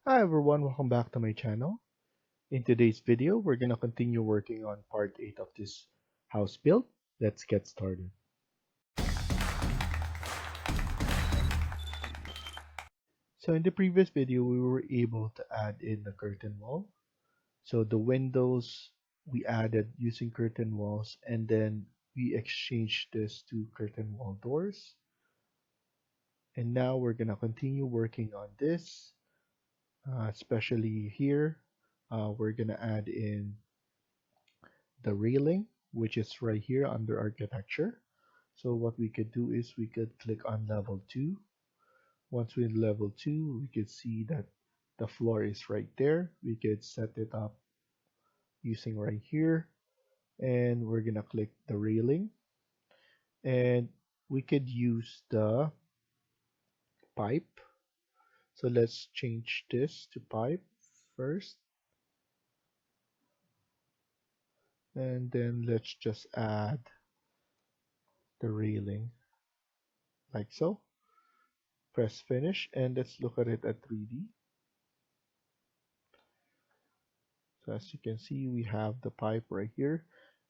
Hi everyone, welcome back to my channel. In today's video, we're gonna continue working on part 8 of this house build. Let's get started. So in the previous video, we were able to add in the curtain wall. So the windows we added using curtain walls, and then we exchanged this to curtain wall doors. And now we're gonna continue working on this, especially here. We're gonna add in the railing, which is right here under architecture. So what we could do is we could click on level 2. Once we're in level 2, we could see that the floor is right there. We could set it up using right here, and we're gonna click the railing, and we could use the pipe. So let's change this to pipe first, and then let's just add the railing like so. Press finish, and let's look at it at 3D. So as you can see, we have the pipe right here,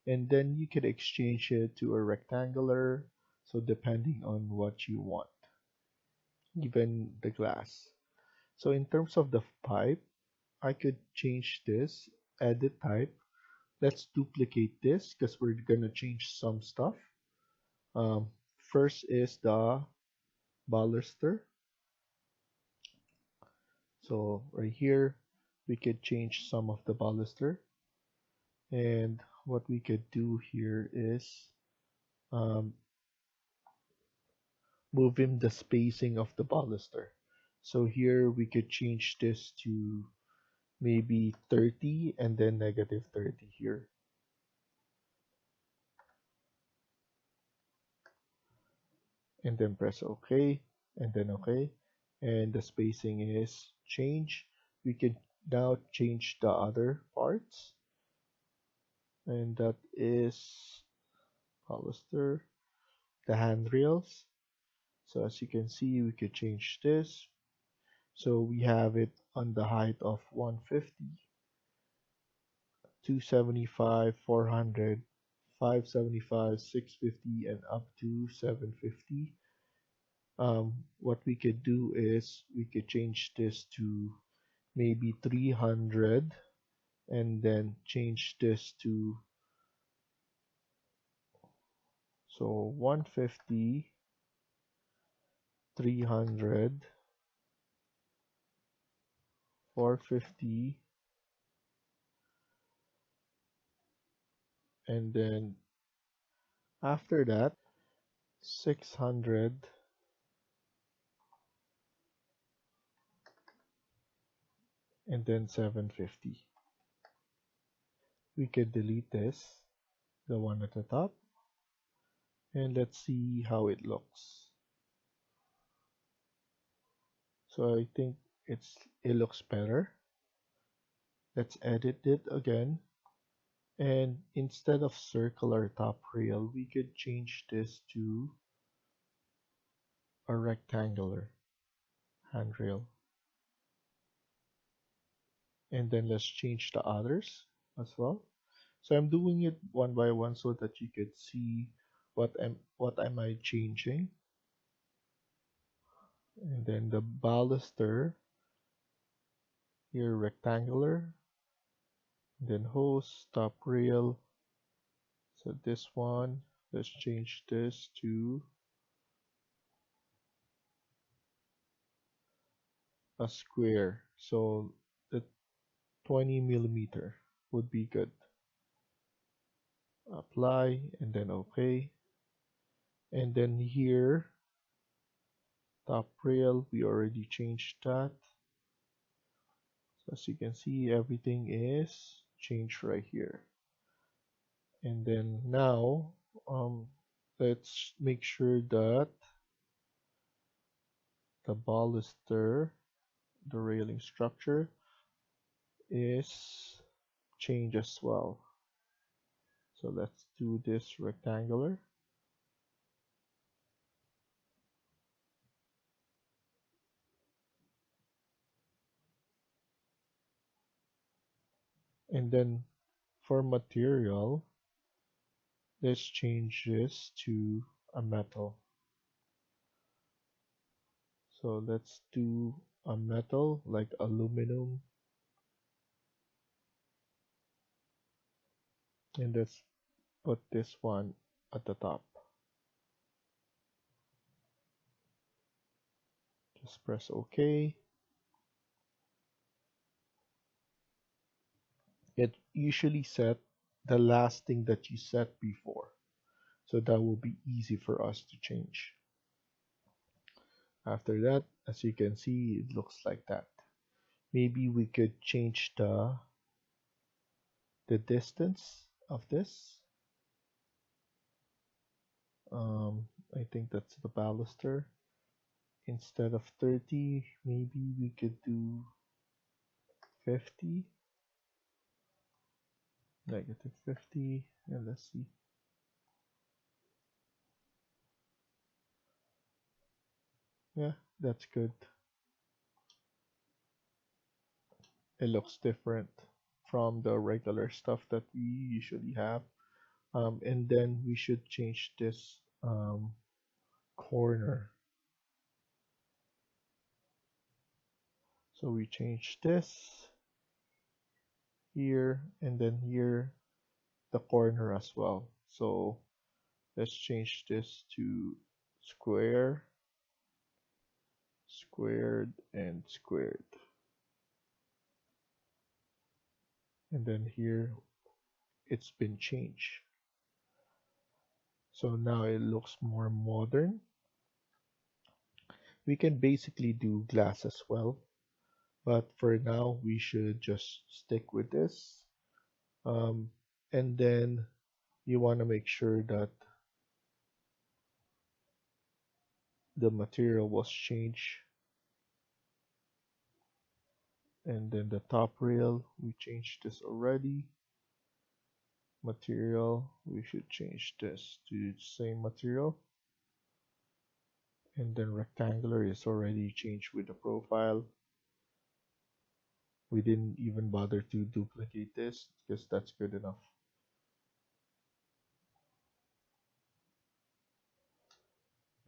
and then you can exchange it to a rectangular, so depending on what you want, even the glass. So in terms of the pipe, I could change this, edit type. Let's duplicate this because we're gonna change some stuff. Um, First is the baluster. So right here, we could change some of the baluster. And what we could do here is um, move in the spacing of the baluster. So here we could change this to maybe 30 and then negative 30 here. And then press OK, and then OK. And the spacing is changed. We can now change the other parts. And that is baluster, the handrails. So as you can see, we could change this. So we have it on the height of 150, 275, 400, 575, 650, and up to 750. What we could do is we could change this to maybe 300, and then change this to, so 150, 300, 450, and then after that 600, and then 750. We could delete this, the one at the top, and let's see how it looks. So I think it looks better. Let's edit it again, and instead of circular top rail, we could change this to a rectangular handrail. And then let's change the others as well. So I'm doing it one by one so that you could see what am I changing. And then the baluster here, rectangular, then hose, top rail. So this one, let's change this to a square. So the 20 millimeter would be good. Apply, and then OK. And then here, top rail, we already changed that. So as you can see, everything is changed right here. And then now, let's make sure that the baluster, the railing structure, is changed as well. So let's do this rectangular. And then for material, let's change this to a metal. So let's do a metal like aluminum, and let's put this one at the top. Just press OK. It usually set the last thing that you set before, so that will be easy for us to change. After that, as you can see, it looks like that. Maybe we could change the distance of this. I think that's the baluster. Instead of 30, maybe we could do 50, -50, and let's see. Yeah, that's good. It looks different from the regular stuff that we usually have. And then we should change this corner. So we change this here, and then here the corner as well. So let's change this to square, squared, and squared. And then here it's been changed. So now it looks more modern. We can basically do glass as well, but for now we should just stick with this. And then you want to make sure that the material was changed. And then the top rail, we changed this already. Material, we should change this to the same material. And then rectangular is already changed with the profile. We didn't even bother to duplicate this because that's good enough.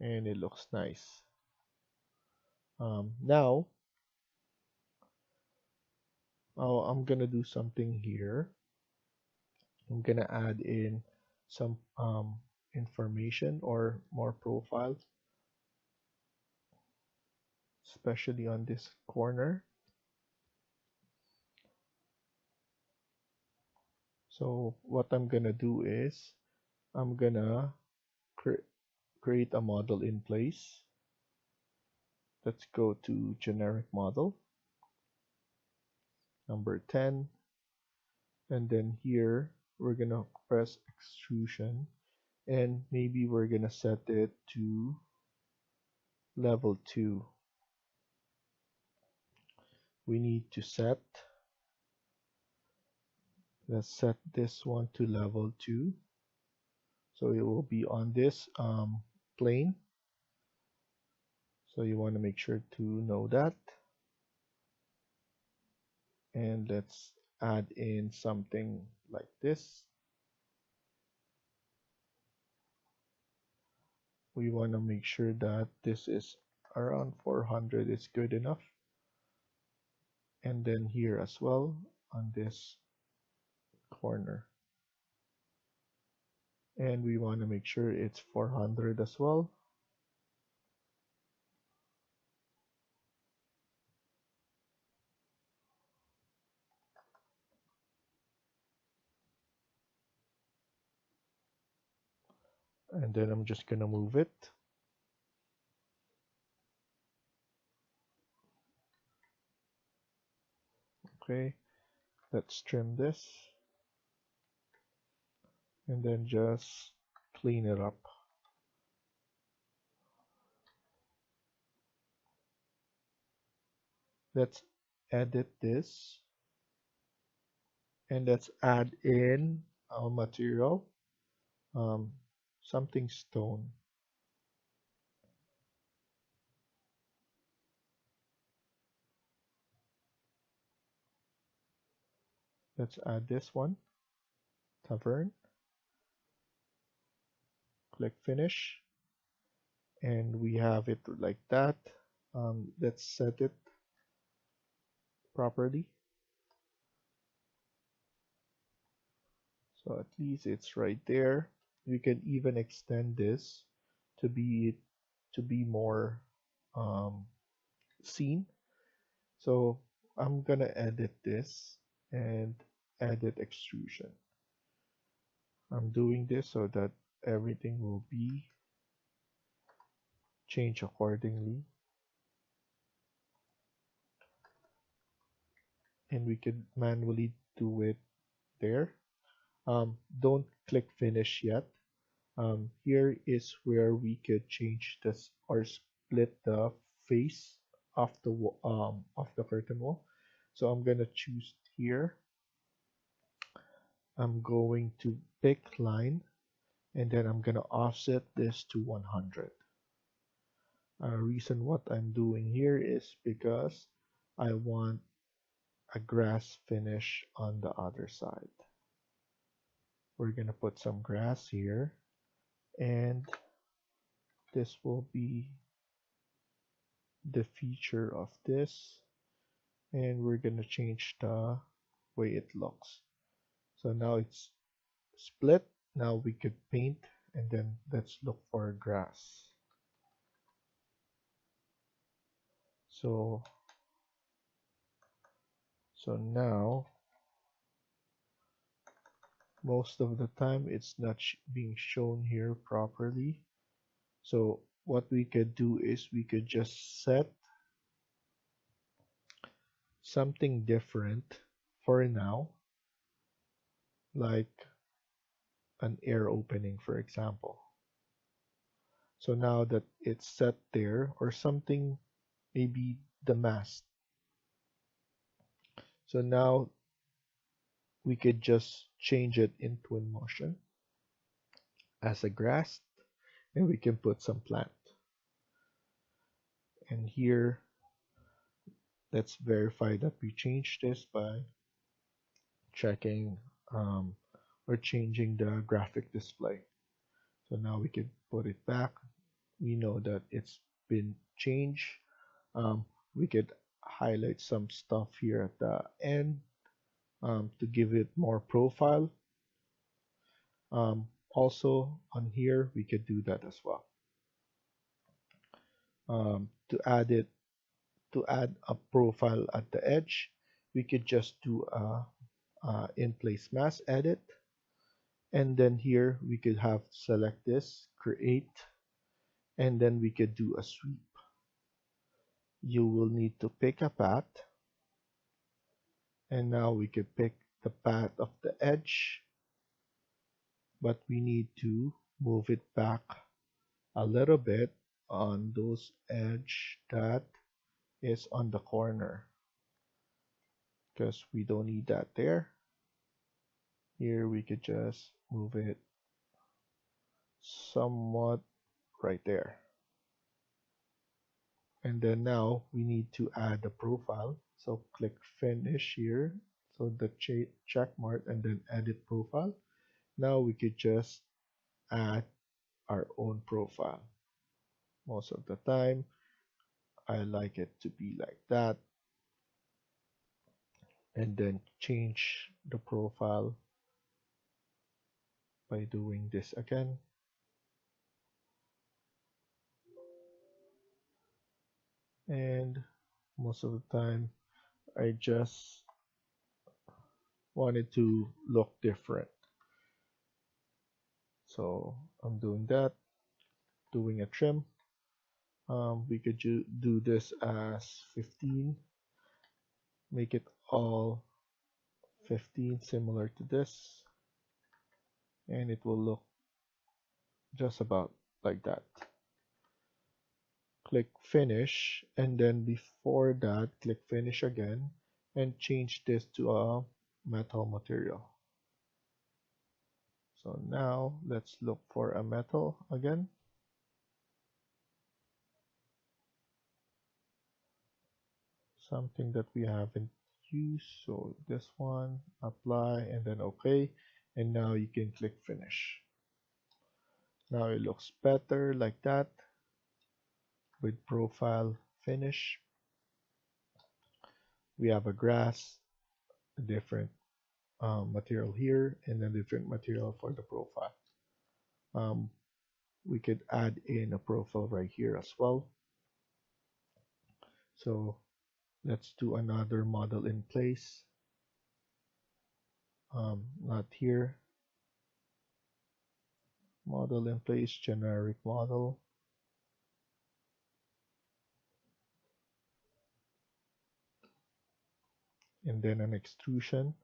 And it looks nice. Now, I'm gonna do something here. I'm gonna add in some information or more profile, especially on this corner. So what I'm gonna do is I'm gonna create a model in place. Let's go to generic model, number 10, and then here we're gonna press extrusion, and maybe we're gonna set it to level 2. We need to let's set this one to level 2, so it will be on this plane. So you want to make sure to know that. And let's add in something like this. We want to make sure that this is around 400 is good enough. And then here as well on this corner. And we want to make sure it's 400 as well. And then I'm just gonna move it. Okay, let's trim this and then just clean it up. Let's edit this and let's add in our material, something stone. Let's add this one, tavern, click finish, and we have it like that. Let's set it properly. So at least it's right there. We can even extend this to be more um, seen. So I'm gonna edit this and edit extrusion. I'm doing this so that everything will be changed accordingly, and we can manually do it there. Don't click finish yet. Here is where we could change this or split the face of the curtain wall. So I'm gonna choose here. I'm going to pick line, and then I'm gonna offset this to 100. Reason what I'm doing here is because I want a grass finish on the other side. We're gonna put some grass here, and this will be the feature of this, and we're gonna change the way it looks. So now it's split. Now we could paint, and then let's look for grass. So now most of the time it's not being shown here properly. So what we could do is we could just set something different for now, like an air opening, for example. So now that it's set there, or something, maybe the mast. So now we could just change it in Twinmotion as a grass, and we can put some plant. And here, let's verify that we changed this by checking or changing the graphic display. So now we can put it back. We know that it's been changed. We could highlight some stuff here at the end to give it more profile. Also on here, we could do that as well. To add a profile at the edge, we could just do a in place mask edit, and then here we could have select this, create, and then we could do a sweep. You will need to pick a path, and now we could pick the path of the edge, but we need to move it back a little bit on those edge that is on the corner, because we don't need that there. Here we could just move it somewhat right there. And then now we need to add the profile. So click finish here. So the check mark and then edit profile. Now we could just add our own profile. Most of the time, I like it to be like that. And then change the profile by doing this again. And most of the time, I just want it to look different. So I'm doing that, doing a trim. We could do this as 15, make it all 15 similar to this, and it will look just about like that. Click finish, and then before that click finish again and change this to a metal material. So now let's look for a metal again. Something that we haven't use. So this one, apply, and then OK. And now you can click finish. Now it looks better like that with profile finish. We have a grass, a different material here, and then different material for the profile. We could add in a profile right here as well. So let's do another model in place. Not here. Model in place, generic model. And then an extrusion.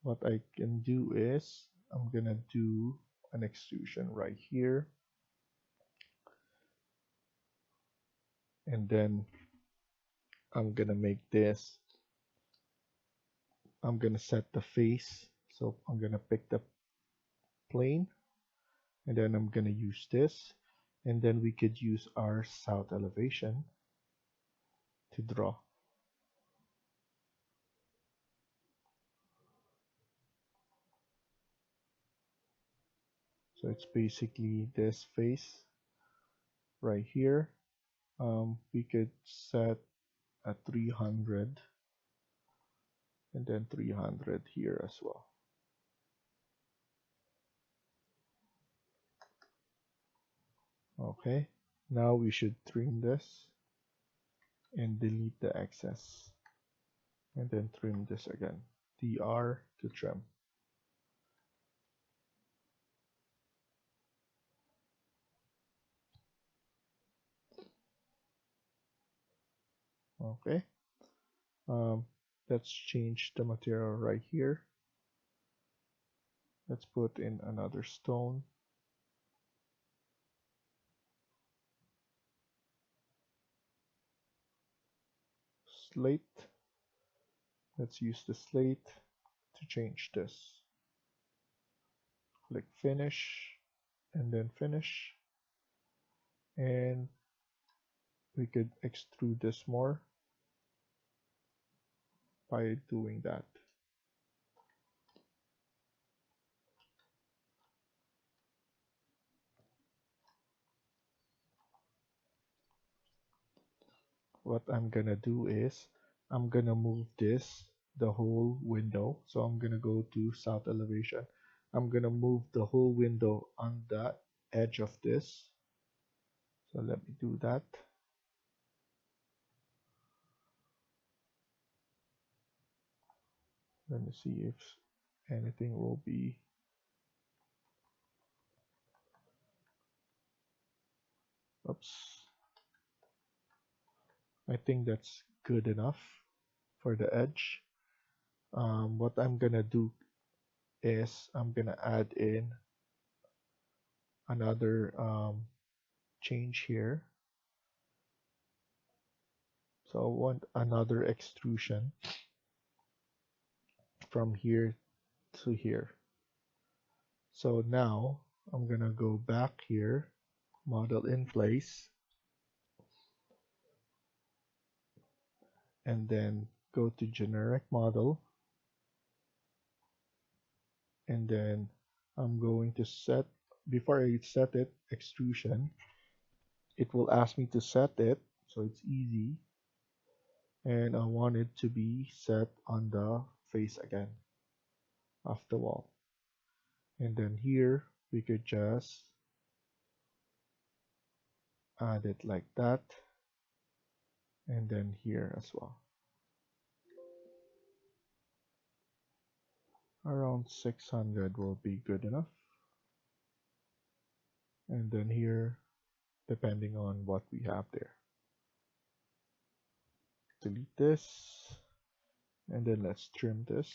What I can do is I'm gonna do an extrusion right here. And then I'm gonna make this, I'm gonna set the face. So I'm gonna pick the plane, and then I'm gonna use this, and then we could use our south elevation to draw. So it's basically this face right here. We could set a 300 and then 300 here as well. Okay, now we should trim this and delete the excess, and then trim this again. DR to trim. Okay, let's change the material right here. Let's put in another stone. Slate. Let's use the slate to change this. Click finish and then finish. And we could extrude this more by doing that. What I'm gonna do is I'm gonna move this, the whole window. So I'm gonna go to south elevation. I'm gonna move the whole window on the edge of this. So let me do that. Let me see if anything will be. Oops. I think that's good enough for the edge. What I'm gonna do is I'm gonna add in another change here. So I want another extrusion from here to here. So now I'm gonna go back here, model in place, and then go to generic model, and then I'm going to set, before I set it, extrusion, it will ask me to set it, so it's easy, and I want it to be set on the face again of the wall. And then here we could just add it like that, and then here as well. Around 600 will be good enough. And then here, depending on what we have there. Delete this, and then let's trim this.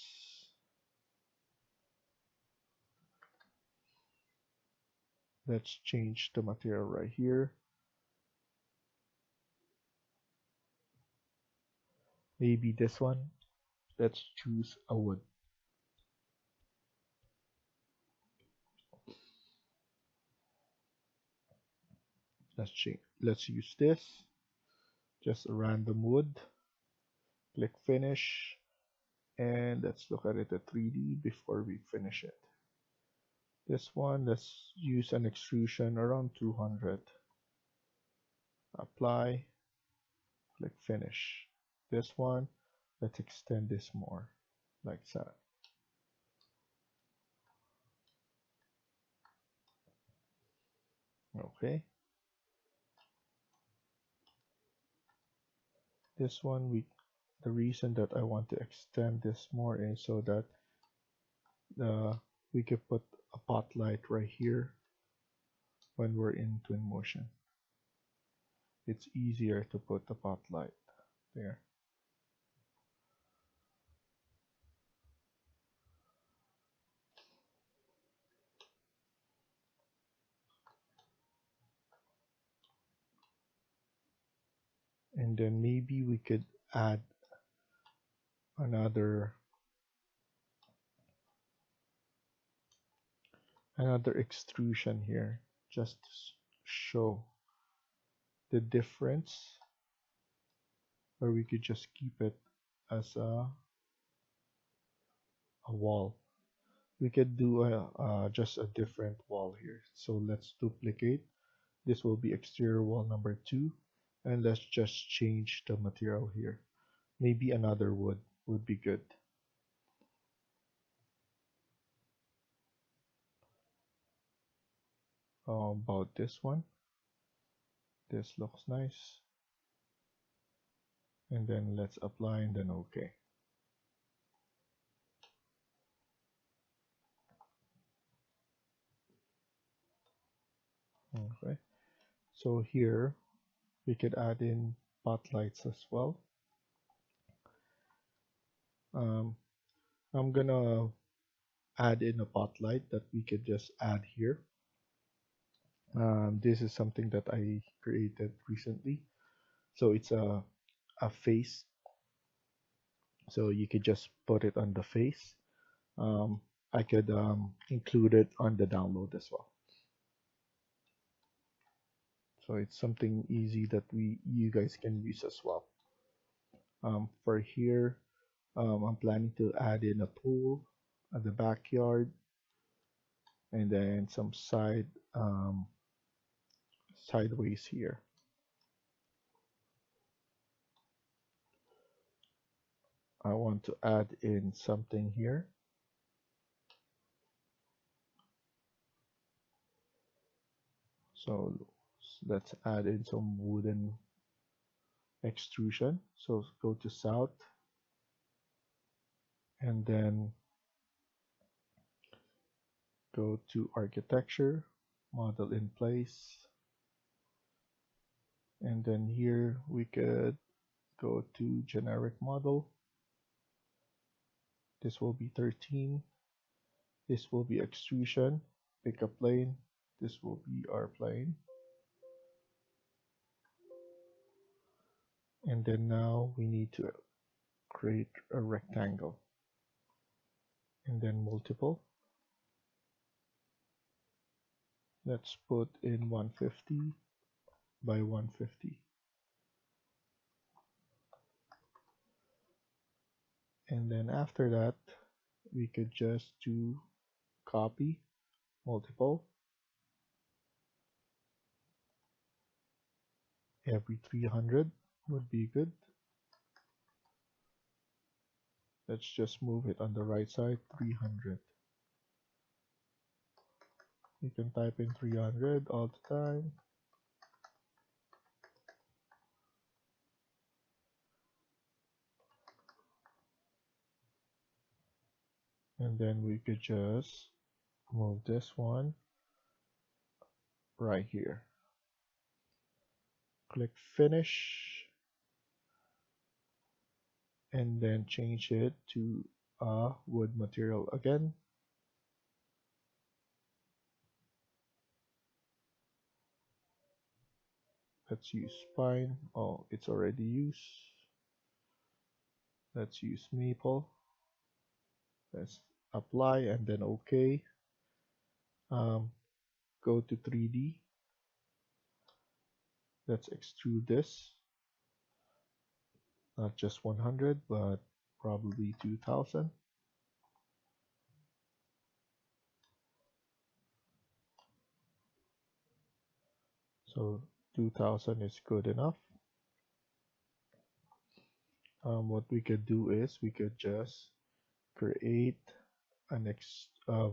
Let's change the material right here. Maybe this one. Let's choose a wood. Let's use this. Just a random wood. Click finish, and let's look at it at 3D before we finish it. This one, let's use an extrusion around 200. Apply, click finish. This one, let's extend this more, like that. Okay. This one, the reason that I want to extend this more is so that we could put a pot light right here when we're in Twinmotion. It's easier to put the pot light there. And then maybe we could add another extrusion here just to show the difference, or we could just keep it as a wall. We could do just a different wall here. So let's duplicate. This will be exterior wall number 2, and let's just change the material here. Maybe another wood would be good. About this one. This looks nice. And then let's apply and then OK. Okay. So here we could add in spotlights as well. I'm gonna add in a spotlight that we could just add here. This is something that I created recently. So it's a face. So you could just put it on the face. I could include it on the download as well. So it's something easy that you guys can use as well. For here, I'm planning to add in a pool at the backyard, and then some sideways here. I want to add in something here. So let's add in some wooden extrusion. So go to south, and then go to architecture, model in place, and then here we could go to generic model. This will be 13. This will be extrusion. Pick a plane. This will be our plane. And then now we need to create a rectangle. And then multiple. Let's put in 150 by 150. And then after that, we could just do copy, multiple, every 300 would be good. Let's just move it on the right side, 300. You can type in 300 all the time. And then we could just move this one right here. Click finish, and then change it to a wood material again. Let's use pine. Oh, it's already used. Let's use maple. Let's apply and then OK. Go to 3D. Let's extrude this. not just 100, but probably 2000. So 2000 is good enough. What we could do is we could just create an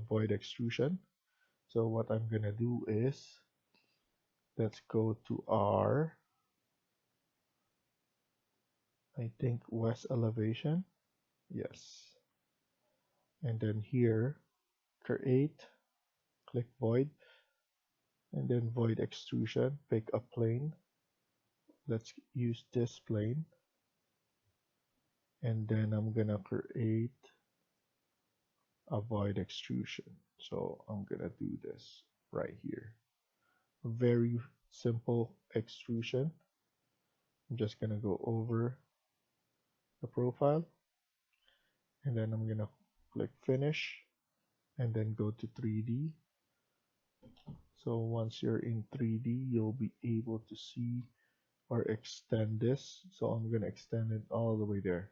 void extrusion. So what I'm gonna do is, let's go to our, I think, west elevation. Yes. And then here, create, click void, and then void extrusion, pick a plane. Let's use this plane. And then I'm gonna create a void extrusion. So I'm gonna do this right here. Very simple extrusion. I'm just gonna go over the profile, and then I'm gonna click finish, and then go to 3D. So once you're in 3D, you'll be able to see or extend this. So I'm gonna extend it all the way there.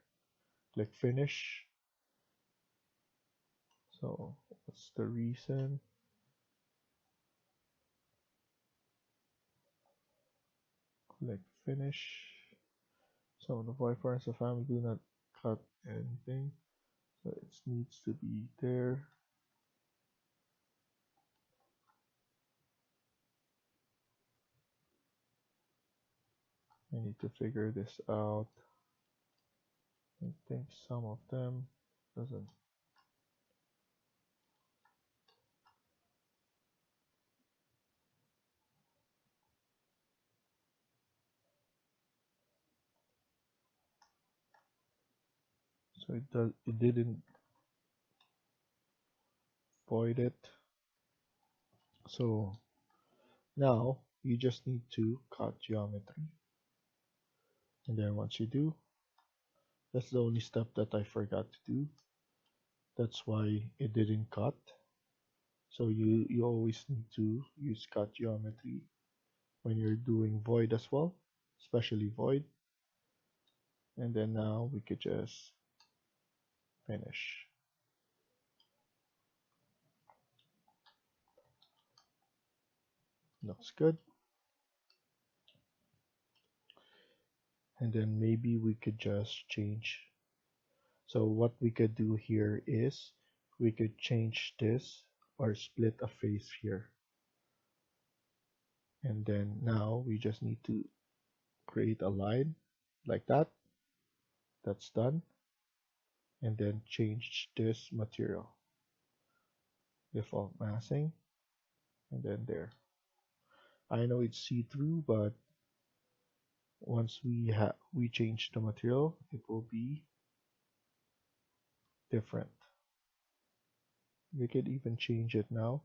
Click finish. So what's the reason? Click finish. So the boyfriends of family do not cut anything. So it needs to be there. I need to figure this out. I think some of them doesn't. So it didn't void it. So now you just need to cut geometry. And then once you do, that's the only step that I forgot to do. That's why it didn't cut. So you always need to use cut geometry when you're doing void as well, especially void. And then now we could just finish. Looks good. And then maybe we could just change. So what we could do here is we could change this or split a face here. And then now we just need to create a line like that. That's done. And then change this material. Default massing. And then there. I know it's see-through, but once we change the material, it will be different. We could even change it now.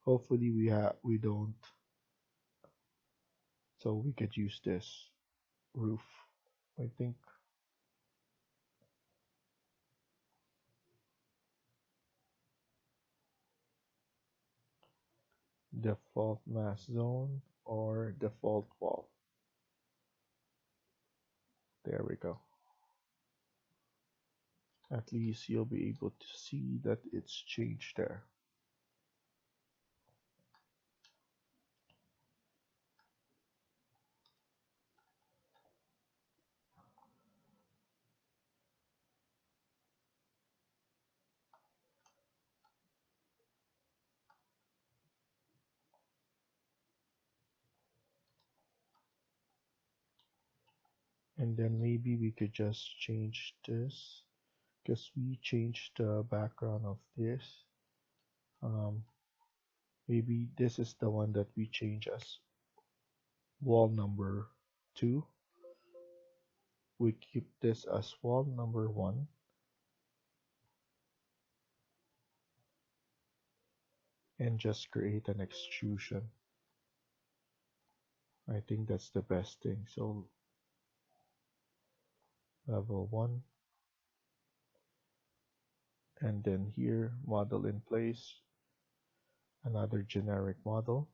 Hopefully we don't. So we could use this roof. I think default mass zone or default wall. There we go. At least you'll be able to see that it's changed there. And then maybe we could just change this because we changed the background of this. Maybe this is the one that we change as wall number 2. We keep this as wall number 1. And just create an extrusion. I think that's the best thing. So level 1, and then here model in place, another generic model,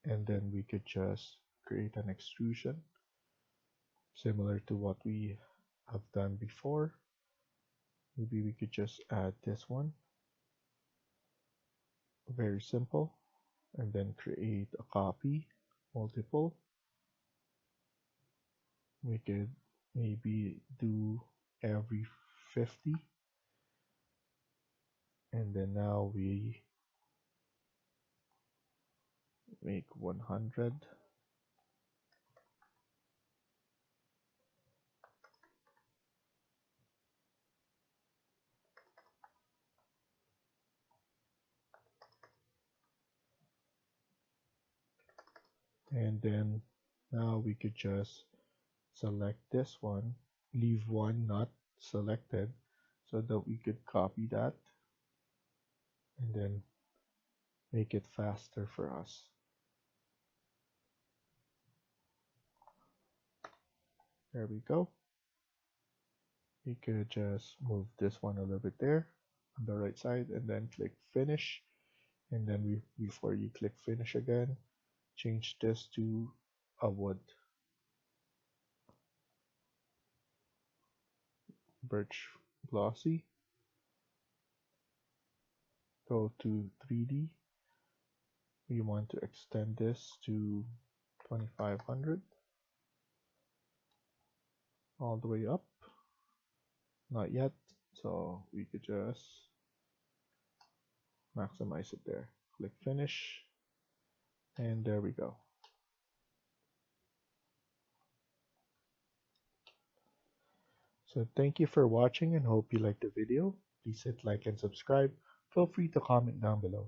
and then we could just create an extrusion. similar to what we have done before. Maybe we could just add this one. Very simple. And then create a copy, multiple. We could maybe do every 50. And then now we make 100. And then now we could just select this one, leave one not selected so that we could copy that and then make it faster for us. There we go. We could just move this one a little bit there on the right side and then click finish. And then before you click finish again, change this to a wood. Birch glossy. Go to 3D. We want to extend this to 2500 all the way up. Not yet, so we could just maximize it there. Click finish, and there we go. So thank you for watching and hope you liked the video. Please hit like and subscribe. Feel free to comment down below.